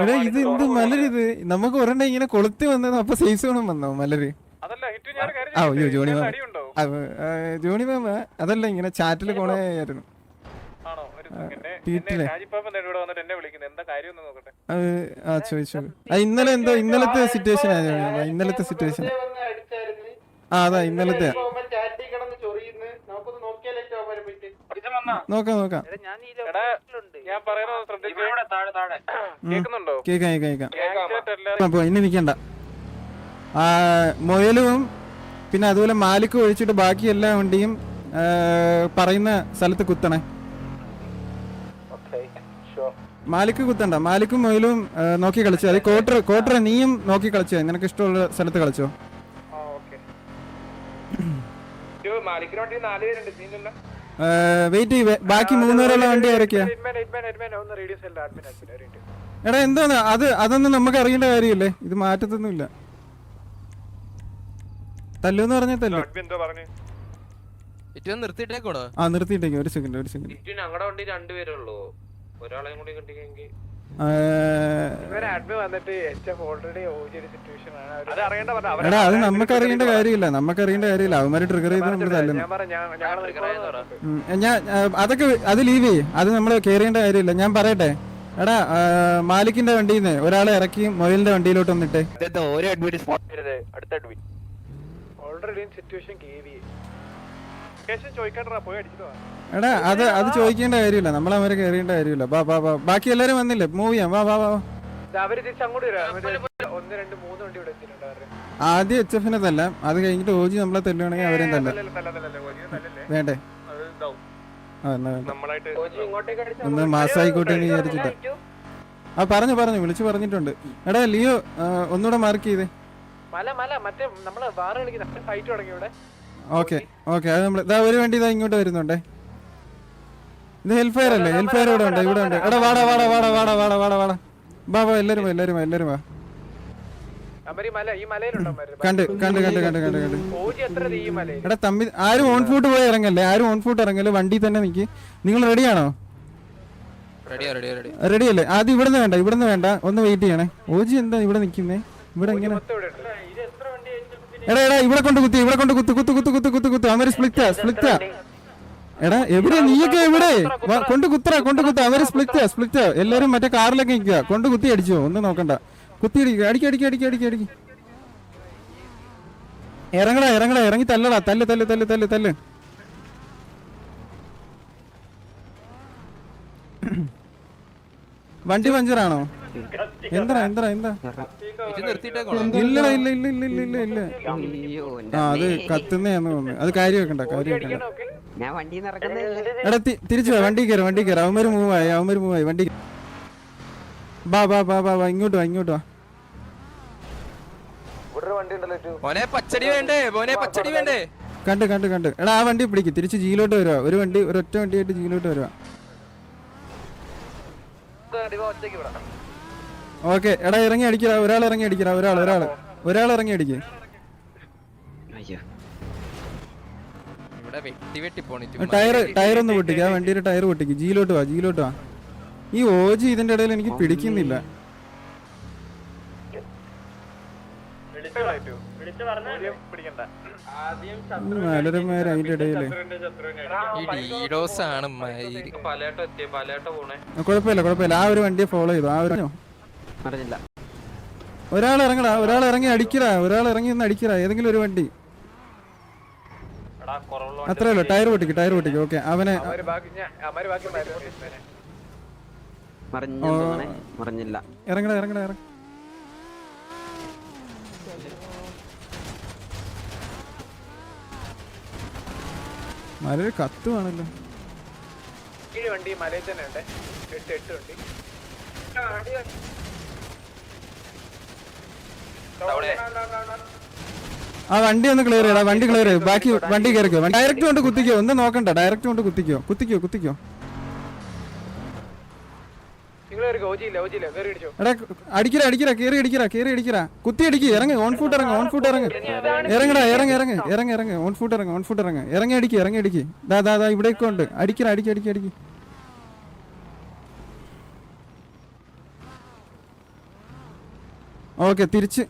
എടാ ഇത് എന്ത് മലര് ഇത് നമുക്ക് ഒരെണ്ണം ഇങ്ങനെ കൊളുത്തി വന്നത് അപ്പൊ സൈസ് വേണം വന്നോ മലര് ആ അയ്യോ ജോണി മാമ ജോണി മാമ അതല്ല ഇങ്ങനെ ചാറ്റില് കൊണയായിരുന്നു ചോദിച്ചു ഇന്നലെ എന്തോ ഇന്നലത്തെ സിറ്റുവേഷൻ ആയോ ഇന്നലത്തെ സിറ്റുവേഷൻ ആ അതാ ഇന്നലത്തെ നോക്കാം നോക്കാം കേക്കാം അപ്പൊ ഇനി നിക്കണ്ട മൊയലും പിന്നെ അതുപോലെ മാലിക്ക് ഒഴിച്ചിട്ട് ബാക്കി എല്ലാ വണ്ടിയും പറയുന്ന സ്ഥലത്ത് കുത്തണേ. മാലിക്ക് കുത്തണ്ട, മാലിക്കും മൊയിലും നോക്കി കളിച്ചോ. അത് കോട്ടർ നീയും നോക്കി കളിച്ചോ, നിനക്ക് ഇഷ്ടമുള്ള സ്ഥലത്ത് കളിച്ചോ. വെയിറ്റ് ചെയ്യ്, ബാക്കി 3 പേരുള്ള വണ്ടി ആരൊക്കെയാ? എടാ എന്താണ് അതൊന്നും നമുക്ക് അറിയേണ്ട കാര്യമില്ലേ, ഇത് മാറ്റത്തൊന്നുമില്ല. തല്ലൂന്ന് പറഞ്ഞ തല്ലു. ആ നിർത്തിയിട്ടേക്ക് ഒരു സെക്കൻഡ്. എടാ അത് നമുക്ക് അറിയേണ്ട കാര്യമില്ല, അവന്മാര് ട്രിഗർ ചെയ്ത് നമ്മൾ തല്ലുന്നു. ഞാൻ അതൊക്കെ അത് ലീവ് ചെയ്യ്, അത് നമ്മൾ കെയർ ചെയ്യേണ്ട കാര്യമില്ല. ഞാൻ പറയട്ടെ, എടാ മാലിക്കിന്റെ വണ്ടിയിൽ നിന്ന് ഒരാളെ ഇറക്കി മൊയിലിന്റെ വണ്ടിയിലോട്ട് വന്നിട്ടേ. എടാ അത് ചോദിക്കേണ്ട കാര്യമില്ല, നമ്മൾ അവരെ കയറിയേണ്ട കാര്യമില്ല. ബാക്കി എല്ലാരും വന്നില്ലേ, മൂവ് ചെയ്യാം. ആദ്യം HF നെ തല്ലാം, അത് കഴിഞ്ഞിട്ട് OG നമ്മളെ തല്ലുവാണെങ്കിൽ അവരെയും തല്ലാം. വേണ്ടേ ഒന്ന് മാസായിക്കോട്ടെ എന്ന് വിചാരിച്ചിട്ട്. പറഞ്ഞു വിളിച്ചു പറഞ്ഞിട്ടുണ്ട്. എടാ ലിയോ ഒന്നുകൂടെ മാർക്ക് ചെയ്തേ. ഓക്കെ അത് നമ്മൾ ഇതാ ഒരു വണ്ടി ഇതാ ഇങ്ങോട്ട് വരുന്നുണ്ടേ. ഇത് ഹെൽഫയർ അല്ലേ? ഹെൽഫയർ ഇവിടെ ഉണ്ട്. എടാ വാടാ ബാ എല്ലാരും വാ. കണ്ട് എടാ തമ്പി, ആരും ഓൺ ഫൂട്ട് പോയി ഇറങ്ങല്ലേ, വണ്ടി തന്നെ നിക്ക്. നിങ്ങൾ റെഡിയാണോ? റെഡി അല്ലേ? ആദ്യം ഇവിടുന്ന് വേണ്ട, ഒന്ന് വെയിറ്റ് ചെയ്യണേ. OG എന്താ ഇവിടെ നിക്കുന്നേ? ഇവിടെ എങ്ങനെ? എടാ ഇവിടെ കൊണ്ട് കുത്ത്. അവര് സ്പ്ലിറ്റ്. എടാ എവിടെ നീയൊക്കെ? എവിടെ കൊണ്ട് കുത്ത. അവര് സ്പ്ലിറ്റ്. എല്ലാരും മറ്റേ കാറിലൊക്കെ നിൽക്കുക. കൊണ്ട് കുത്തി അടിച്ചോ, ഒന്നും നോക്കണ്ട. കുത്തി അടിക്ക്. ഇറങ്ങടാ ഇറങ്ങി തല്ലടാ. തല്ല്. വണ്ടി പഞ്ചറാണോ? എന്താ ഇല്ല. അത് കത്തുന്നേന്ന് തോന്നുന്നു. അത് കാര്യം വെക്കണ്ട. എടാ തിരിച്ചു വാ, വണ്ടി കയറി. അവന്മാര് മൂവായി. വണ്ടി ബാ ഇങ്ങോട്ട് വാ. കണ്ട്. എടാ ആ വണ്ടി പിടിക്ക്, തിരിച്ച് ജീലോട്ട് വരുവാ. ഒരൊറ്റ വണ്ടിയായിട്ട് ജീലോട്ട് വരുവാ. ഓക്കെ എടാ ഇറങ്ങി അടിക്കടാ. ഒരാൾ ഇറങ്ങി അടിക്ക്. ടയർ ഒന്ന് പൊട്ടിക്ക്, ആ വണ്ടിയുടെ ടയർ പൊട്ടിക്ക്. ജീലോട്ട് വാ. ഈ OG ഇതിന്റെ ഇടയിൽ എനിക്ക് പിടിക്കുന്നില്ല. മലരന്മാര് അതിന്റെ ഇടയില് കുഴപ്പമില്ല. ആ ഒരു വണ്ടിയെ ഫോളോ ചെയ്തു. ഒരാൾ ഇറങ്ങി ഒന്ന് അടിക്കടാ ഏതെങ്കിലും ഒരു വണ്ടി. അത്രയല്ലോ, ടയർ പൊട്ടിക്ക്. ഓക്കെ അവനെ ഇറങ്ങടാ. മലൊരു കത്തുവാണല്ലോ. വണ്ടി മലയിൽ തന്നെ ഉണ്ട്. 8 വണ്ടി. ആ വണ്ടി ഒന്ന് ക്ലിയർ ചെയ്യടാ. ബാക്കി വണ്ടി കയറിക്കോ. ഡയറക്റ്റ് കൊണ്ട് കുത്തിക്കോ, ഒന്നും നോക്കണ്ട. ഡയറക്റ്റ് കൊണ്ട് കുത്തിക്കോ. എടാ അടിക്കടാ. കേറി അടിക്കടാ. കുത്തി അടിക്ക്. ഇറങ്ങ്. ഓൺ ഫുട്ട് ഇറങ്ങ്. ഇറങ്ങടാ. ഇറങ്ങ്. ഓൺ ഫുട്ട് ഇറങ്ങ്. ഇറങ്ങി അടിക്ക്. ദാ ഇവിടേക്ക് ഉണ്ട്. അടിക്ക്. ഓക്കെ തിരിച്ച്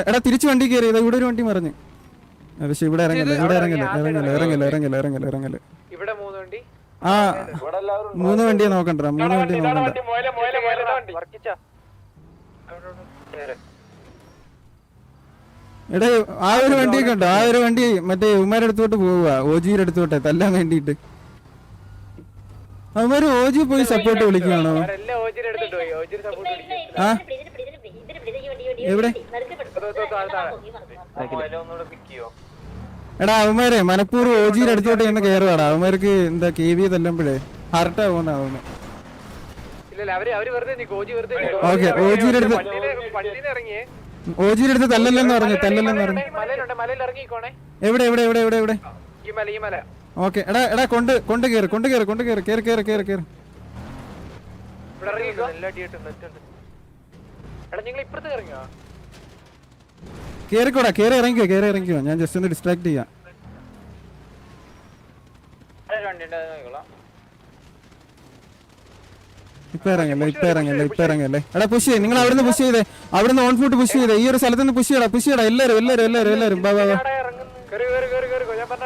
എടാ തിരിച്ച് വണ്ടി കയറി ഇവിടെ ഒരു വണ്ടി മറിഞ്ഞ് പക്ഷെ ഇവിടെ ഇറങ്ങല്ലേ ആ 3 വണ്ടിയെ നോക്കണ്ട 3 വണ്ടി നോക്കണ്ട എടാ ആ ഒരു വണ്ടിയൊക്കെ ഉണ്ടോ ആ ഒരു വണ്ടി മറ്റേ ഉമ്മാരുടെ അടുത്തോട്ട് പോവുക ഓജിയുടെ അടുത്തോട്ടെ തല്ലാൻ വേണ്ടിട്ട് അവന്മാര് ഓജി പോയി സപ്പോർട്ട് വിളിക്കുകയാണോ ആ എവിടെ എടാ അവന്മാരെ മനപ്പൂർവ്വം ഓജിയുടെ അടുത്തോട്ട് എന്ന് കയറുവാടാ അവന്മാർക്ക് എന്താ KV തല്ലുമ്പോഴേ ഹർട്ടാവുന്ന ഓക്കെ ഓജിയുടെ അടുത്ത് തല്ലല്ലെന്ന് പറഞ്ഞു എവിടെ എവിടെ എവിടെ എവിടെ എവിടെ ഓക്കെ എടാ കൊണ്ട് കേറ് കേറിക്കോടാ കേറി ഇറങ്ങിക്കോ ഞാൻ ജസ്റ്റ് ഒന്ന് ഡിസ്ട്രാക്ട് ചെയ്യാം ഇപ്പൊ ഇറങ്ങല്ലേ എടാ പുഷ് ചെയ്യേ നിങ്ങൾ അവിടുന്ന് പുഷ് ചെയ്തേ അവിടുന്ന് ഓൺ ഫുട്ട് പുഷ് ചെയ്തേ ഈ ഒരു സ്ഥലത്ത് നിന്ന് പുഷ് ചെയ്യടാ എല്ലാരും ബാ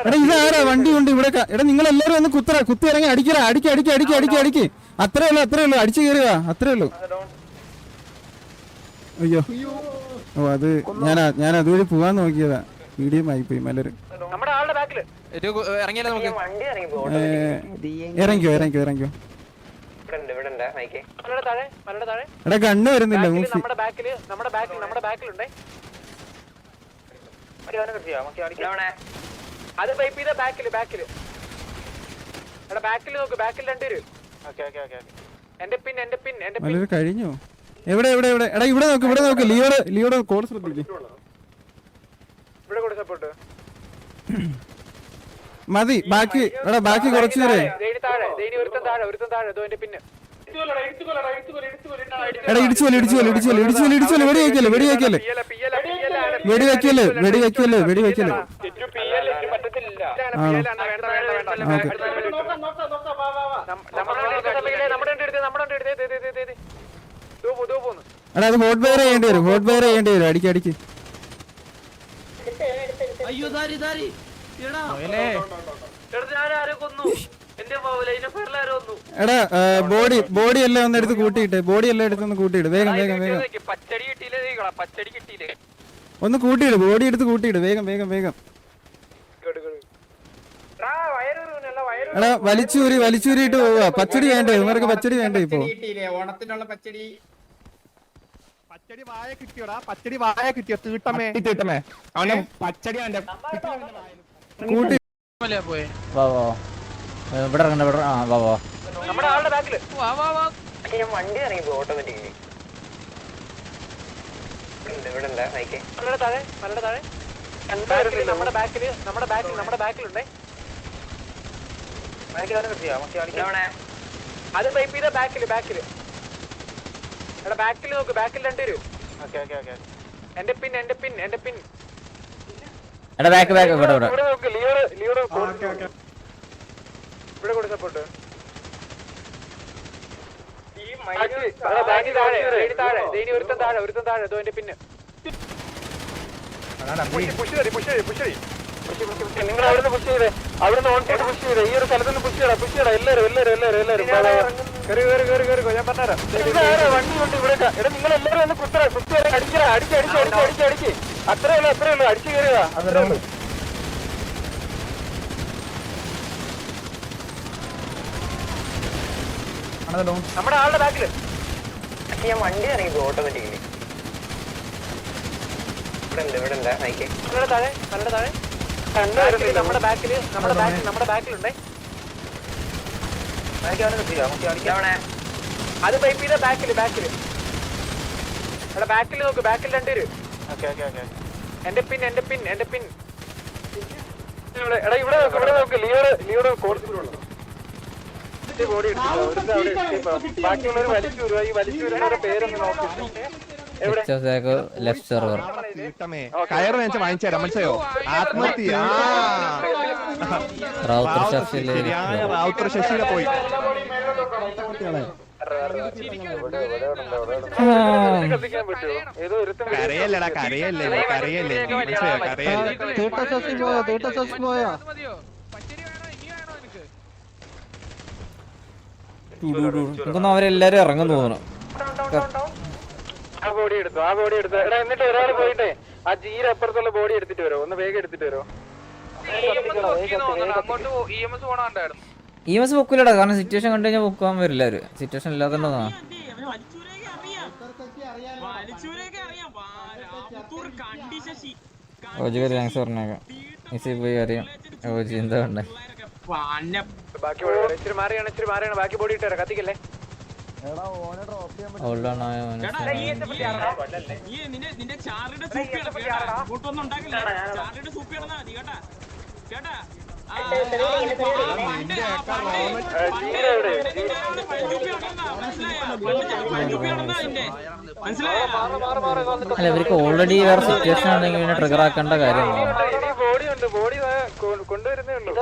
എടാ ഇതാരാ വണ്ടി കൊണ്ട് ഇവിടെ എടാ നിങ്ങൾ എല്ലാരും ഒന്ന് കുത്തി ഇറങ്ങി അടിക്കടാ അടിക്ക് അത്രേ ഉള്ളൂ അടിച്ചു കയറുക അത്രേ ഉള്ളൂ അയ്യോ ഓ അത് ഞാൻ അതുവഴി പോവാൻ നോക്കിയതാ മീഡിയം ആയിപ്പോയി മലര് ഇറങ്ങിക്കോ എടാ കണ്ണ് വരുന്നില്ല മലര് കഴിഞ്ഞോ എവിടെ എടാ ഇവിടെ നോക്ക് ലിയോടെ കോൾ ശ്രദ്ധിക്കും മതി ബാക്കി കുറച്ചു നേരെ എടാ ഇടിച്ചോലെ വെടിവെക്കല്ലേ എടാ അത് ഹോട്ട് ഫയർ ചെയ്യേണ്ടി വരും അടിക്ക് എടാ ബോഡി എല്ലാം ഒന്ന് എടുത്ത് കൂട്ടിയിട്ട് വേഗം ഒന്ന് കൂട്ടിയിട് ബോഡി എടുത്ത് കൂട്ടിയിട് വേഗം എടാ വലിച്ചൂരിയിട്ട് പോവാ പച്ചടി വേണ്ടേ ഇവർക്ക് പച്ചടി വേണ്ടേ ഇപ്പൊ ഓണത്തിനുള്ള പച്ചടി വായ കിട്ടിയോ തീട്ടമേ അവനെ പച്ചടി കൂട്ടി ഇവിടെ വണ്ടി ഇറങ്ങി ഓട്ടോമാറ്റിക്കലി നമ്മുടെ ബാക്കിലുണ്ടേ അത് പൈപ്പ് ചെയ്ത ബാക്കില് എടാ ബാക്കിൽ നോക്ക് ബാക്കിൽ 2 പേര് എന്റെ പിൻ എടാ ബാക്ക് ഇവിടെ നോക്ക് ലിയോടെ ഇവിടെ കൂടെ സപ്പോർട്ട് ഒരുത്തൻ താഴെ അതോ എന്റെ പിന്നെ നിങ്ങൾ അവിടുന്ന് പുഷ് ചെയ്തേ അവിടുന്ന് ഓൺ ചെയ്ത് പുഷ് ചെയ്തേ ഈ ഒരു സ്ഥലത്ത് നിന്ന് പുഷ് ചെയ്യടാ എല്ലാരും ഞാൻ പറഞ്ഞുതരാം വണ്ടി കൊണ്ട് ഇവിടെ എടാ നിങ്ങൾ എല്ലാരും ഒന്ന് കുത്തി അടിക്ക് അത്രേ ഉള്ളൂ അടിച്ചു കയറിയതാ അത്രേ ഉള്ളൂ നമ്മുടെ ആളുടെ ബാക്കില് ഞാൻ വണ്ടി ഇറങ്ങി ഓട്ടോമാറ്റിക്കലി ഇവിടെ താഴെ നമ്മുടെ ബാക്കിലുണ്ടേ അത് പൈപ്പ് ചെയ്ത ബാക്കില് എടാ ബാക്കിൽ നോക്ക് ബാക്കിൽ 2 പേര് എന്റെ പിൻ എടാ ഇവിടെ നോക്ക് ലിയോടെ ബോഡി ബാക്കിയുള്ളവർ വലിച്ചൂരുടെ പേരൊന്ന് നോക്കി ലെഫ്റ്റ് സെർവർ കയറ് വെച്ച് വാങ്ങിച്ചേരാം മനസ്സിലായോ ആത്മഹത്യ റൗത്തർ ശശിയിലെ റൗത്തർ ശശിയിലെ പോയി കത്തിക്കാൻ പറ്റുമോ? ഏതോ ഒരുത്തൻ കരയല്ലടാ കരയല്ലേ കരയല്ലേ മനസ്സിലായോ കരയല്ലേ എനിക്കൊന്നും അവരെല്ലാരും ഇറങ്ങും തോന്നണം. ആ ബോഡി എടുത്തു എടാ എന്നിട്ട് ഒരാൾ പോയിട്ടേ ആ ജീര അപ്പുറത്തുള്ള ബോഡി എടുത്തിട്ട് വരോ, ഒന്ന് വേഗം എടുത്തിട്ട് വരോ. EMS പൊക്കൂലടാ, കാരണം സിറ്റുവേഷൻ കണ്ടു കഴിഞ്ഞാൽ പൊക്കാൻ വരില്ല അവര്. സിറ്റുവേഷൻ ഇല്ലാത്തതുകൊണ്ടാ. ഓജി കയറി താങ്ക്സ് പറഞ്ഞേക്കാം. ഈസി പോയി അറിയാം ഓജി എന്താ വേണ്ടേ. ബാക്കി ഇച്ചിരി മാറിയാണ് ബാക്കി ബോഡി ഇട്ട് വരാം, കത്തിക്കല്ലേ. അല്ല ഇവർക്ക് ഓൾറെഡി വേറെ സിറ്റുവേഷൻ ആണെങ്കിൽ പിന്നെ ട്രിഗർ ആക്കേണ്ട കാര്യം. ബോഡി ഉണ്ട്, ബോഡി കൊണ്ടുവരുന്നേ ഉള്ളൂ.